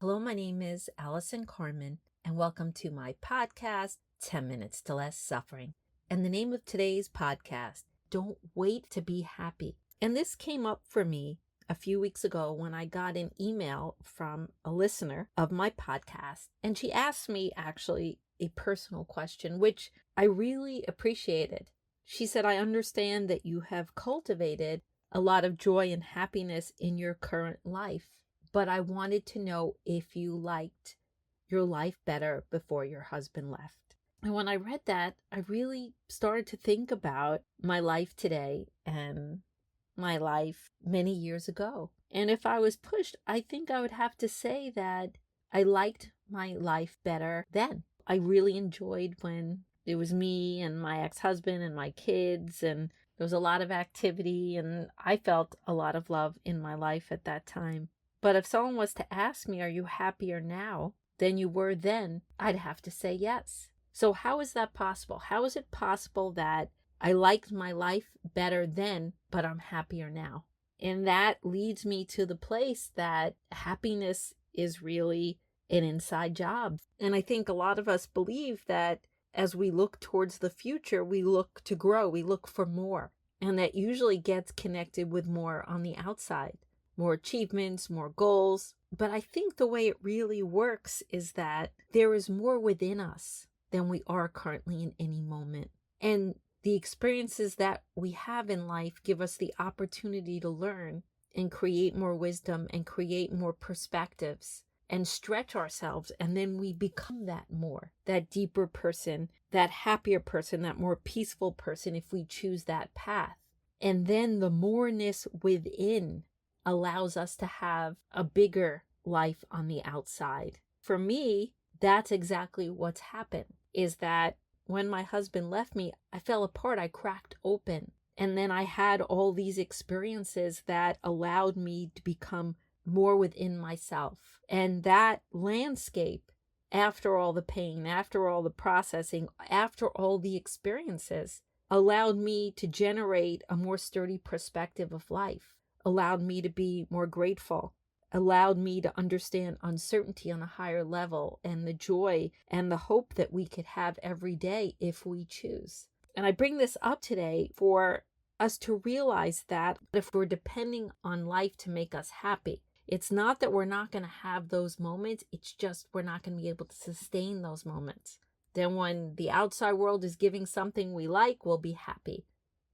Hello, my name is Allison Carmen, and welcome to my podcast, 10 Minutes to Less Suffering. And the name of today's podcast, Don't Wait to Be Happy. And this came up for me a few weeks ago when I got an email from a listener of my podcast, and she asked me actually a personal question, which I really appreciated. She said, I understand that you have cultivated a lot of joy and happiness in your current life, but I wanted to know if you liked your life better before your husband left. And when I read that, I really started to think about my life today and my life many years ago. And if I was pushed, I think I would have to say that I liked my life better then. I really enjoyed when it was me and my ex-husband and my kids, and there was a lot of activity, and I felt a lot of love in my life at that time. But if someone was to ask me, are you happier now than you were then? I'd have to say yes. So how is that possible? How is it possible that I liked my life better then, but I'm happier now? And that leads me to the place that happiness is really an inside job. And I think a lot of us believe that as we look towards the future, we look to grow, we look for more. And that usually gets connected with more on the outside, more achievements, more goals. But I think the way it really works is that there is more within us than we are currently in any moment. And the experiences that we have in life give us the opportunity to learn and create more wisdom and create more perspectives and stretch ourselves, and then we become that more, that deeper person, that happier person, that more peaceful person if we choose that path. And then the moreness within allows us to have a bigger life on the outside. For me, that's exactly what's happened, is that when my husband left me, I fell apart, I cracked open. And then I had all these experiences that allowed me to become more within myself. And that landscape, after all the pain, after all the processing, after all the experiences, allowed me to generate a more sturdy perspective of life, allowed me to be more grateful, allowed me to understand uncertainty on a higher level and the joy and the hope that we could have every day if we choose. And I bring this up today for us to realize that if we're depending on life to make us happy, it's not that we're not going to have those moments. It's just we're not going to be able to sustain those moments. Then when the outside world is giving something we like, we'll be happy.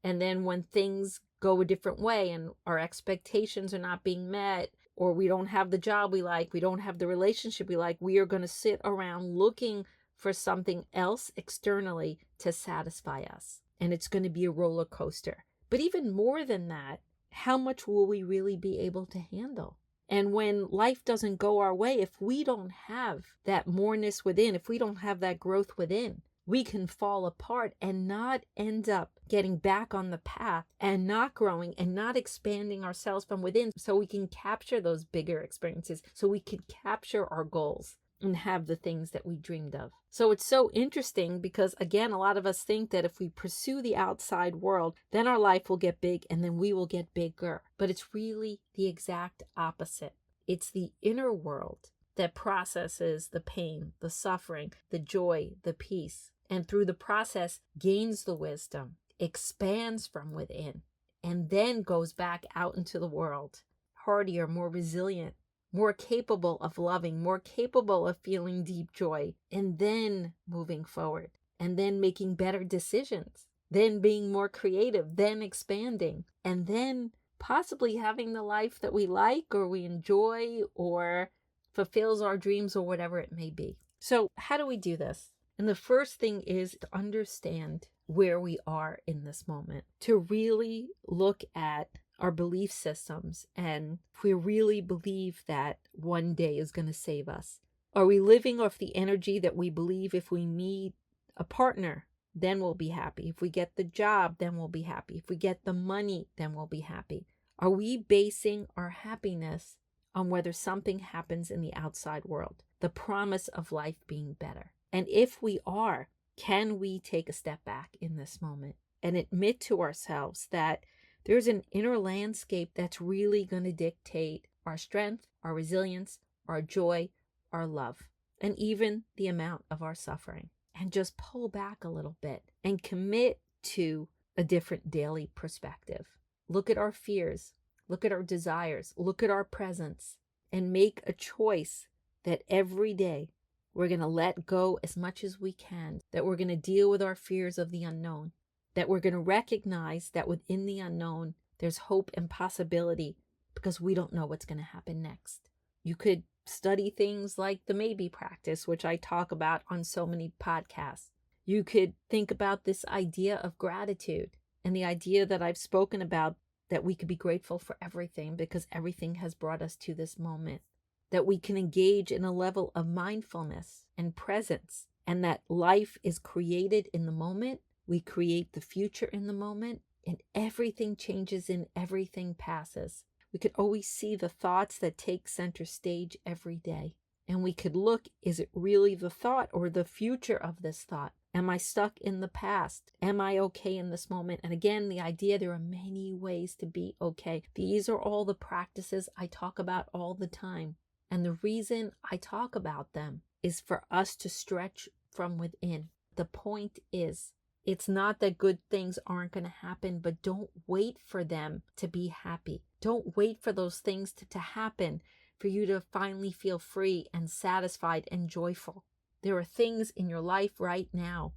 And then when things go a different way and our expectations are not being met, or we don't have the job we like, we don't have the relationship we like, we are going to sit around looking for something else externally to satisfy us. And it's going to be a roller coaster. But even more than that, how much will we really be able to handle? And when life doesn't go our way, if we don't have that moreness within, if we don't have that growth within, we can fall apart and not end up getting back on the path and not growing and not expanding ourselves from within so we can capture those bigger experiences, so we can capture our goals and have the things that we dreamed of. So it's so interesting because, again, a lot of us think that if we pursue the outside world, then our life will get big and then we will get bigger. But it's really the exact opposite. It's the inner world that processes the pain, the suffering, the joy, the peace, and through the process gains the wisdom, expands from within, and then goes back out into the world, hardier, more resilient, more capable of loving, more capable of feeling deep joy, and then moving forward, and then making better decisions, then being more creative, then expanding, and then possibly having the life that we like or we enjoy or fulfills our dreams or whatever it may be. So how do we do this? And the first thing is to understand where we are in this moment, to really look at our belief systems, and if we really believe that one day is going to save us. Are we living off the energy that we believe if we meet a partner, then we'll be happy? If we get the job, then we'll be happy. If we get the money, then we'll be happy. Are we basing our happiness on whether something happens in the outside world, the promise of life being better? And if we are, can we take a step back in this moment and admit to ourselves that there's an inner landscape that's really going to dictate our strength, our resilience, our joy, our love and even the amount of our suffering, and just pull back a little bit and commit to a different daily perspective. Look at our fears, look at our desires, look at our presence, and make a choice that every day we're going to let go as much as we can, that we're going to deal with our fears of the unknown, that we're going to recognize that within the unknown, there's hope and possibility because we don't know what's going to happen next. You could study things like the maybe practice, which I talk about on so many podcasts. You could think about this idea of gratitude and the idea that I've spoken about, that we could be grateful for everything because everything has brought us to this moment, that we can engage in a level of mindfulness and presence, and that life is created in the moment. We create the future in the moment, and everything changes and everything passes. We could always see the thoughts that take center stage every day. And we could look, is it really the thought or the future of this thought? Am I stuck in the past? Am I okay in this moment? And again, the idea there are many ways to be okay. These are all the practices I talk about all the time. And the reason I talk about them is for us to stretch from within. The point is, it's not that good things aren't going to happen, but don't wait for them to be happy. Don't wait for those things to happen for you to finally feel free and satisfied and joyful. There are things in your life right now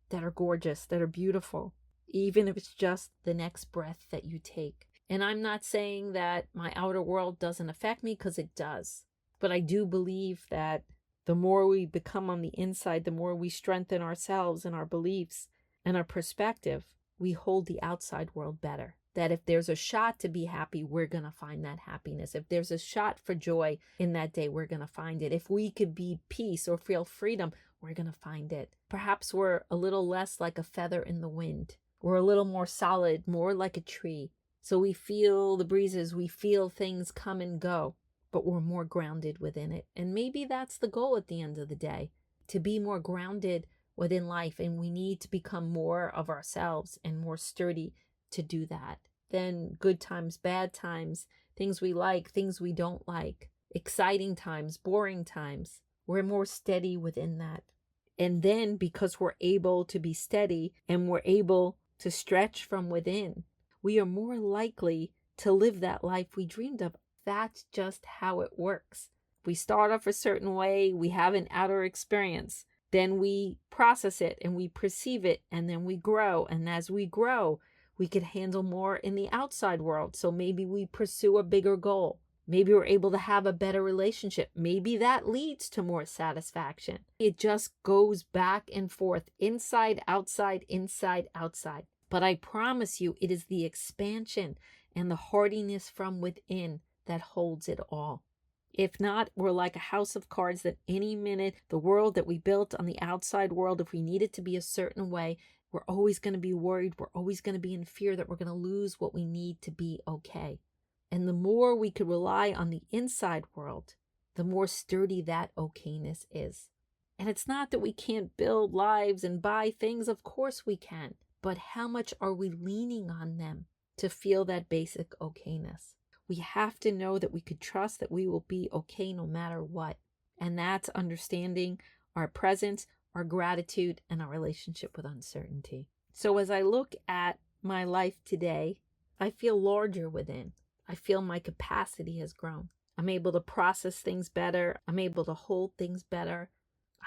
that are gorgeous, that are beautiful, even if it's just the next breath that you take. And I'm not saying that my outer world doesn't affect me, because it does. But I do believe that the more we become on the inside, the more we strengthen ourselves and our beliefs and our perspective, we hold the outside world better. That if there's a shot to be happy, we're going to find that happiness. If there's a shot for joy in that day, we're going to find it. If we could be peace or feel freedom, we're going to find it. Perhaps we're a little less like a feather in the wind. We're a little more solid, more like a tree. So we feel the breezes, we feel things come and go, but we're more grounded within it. And maybe that's the goal at the end of the day, to be more grounded within life. And we need to become more of ourselves and more sturdy to do that. Then good times, bad times, things we like, things we don't like, exciting times, boring times, we're more steady within that. And then because we're able to be steady and we're able to stretch from within, we are more likely to live that life we dreamed of. That's just how it works. We start off a certain way, we have an outer experience, then we process it and we perceive it, and then we grow. And as we grow, we could handle more in the outside world. So maybe we pursue a bigger goal. Maybe we're able to have a better relationship. Maybe that leads to more satisfaction. It just goes back and forth, inside, outside, inside, outside. But I promise you, it is the expansion and the hardiness from within that holds it all. If not, we're like a house of cards that any minute, the world that we built on the outside world, if we need it to be a certain way, we're always going to be worried. We're always going to be in fear that we're going to lose what we need to be okay. And the more we could rely on the inside world, the more sturdy that okayness is. And it's not that we can't build lives and buy things. Of course we can. But how much are we leaning on them to feel that basic okayness? We have to know that we could trust that we will be okay no matter what. And that's understanding our presence, our gratitude, and our relationship with uncertainty. So as I look at my life today, I feel larger within. I feel my capacity has grown. I'm able to process things better. I'm able to hold things better.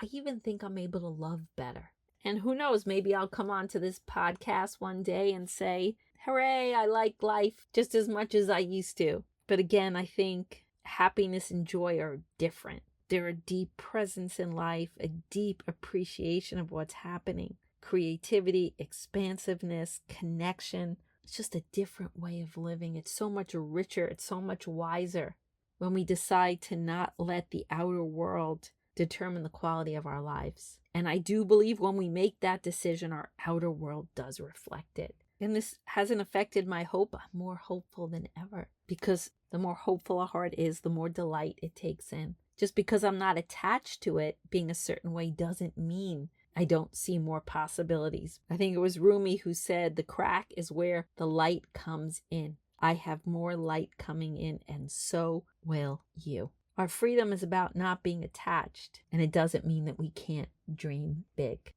I even think I'm able to love better. And who knows, maybe I'll come onto this podcast one day and say, hooray, I like life just as much as I used to. But again, I think happiness and joy are different. There are deep presence in life, a deep appreciation of what's happening, creativity, expansiveness, connection. It's just a different way of living. It's so much richer. It's so much wiser when we decide to not let the outer world determine the quality of our lives. And I do believe when we make that decision, our outer world does reflect it. And this hasn't affected my hope. I'm more hopeful than ever, because the more hopeful a heart is, the more delight it takes in. Just because I'm not attached to it being a certain way doesn't mean I don't see more possibilities. I think it was Rumi who said the crack is where the light comes in. I have more light coming in, and so will you. Our freedom is about not being attached, and it doesn't mean that we can't dream big.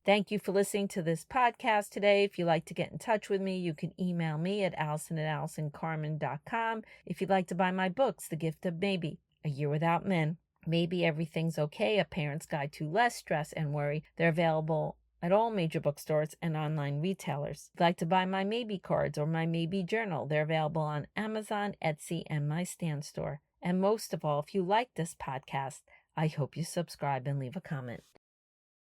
Thank you for listening to this podcast today. If you'd like to get in touch with me, you can email me at allison@allisoncarmen.com. If you'd like to buy my books, The Gift of Maybe, A Year Without Men, Maybe Everything's Okay, A Parent's Guide to Less Stress and Worry, they're available at all major bookstores and online retailers. If you'd like to buy my Maybe cards or my Maybe journal, they're available on Amazon, Etsy, and my Stan store. And most of all, if you like this podcast, I hope you subscribe and leave a comment.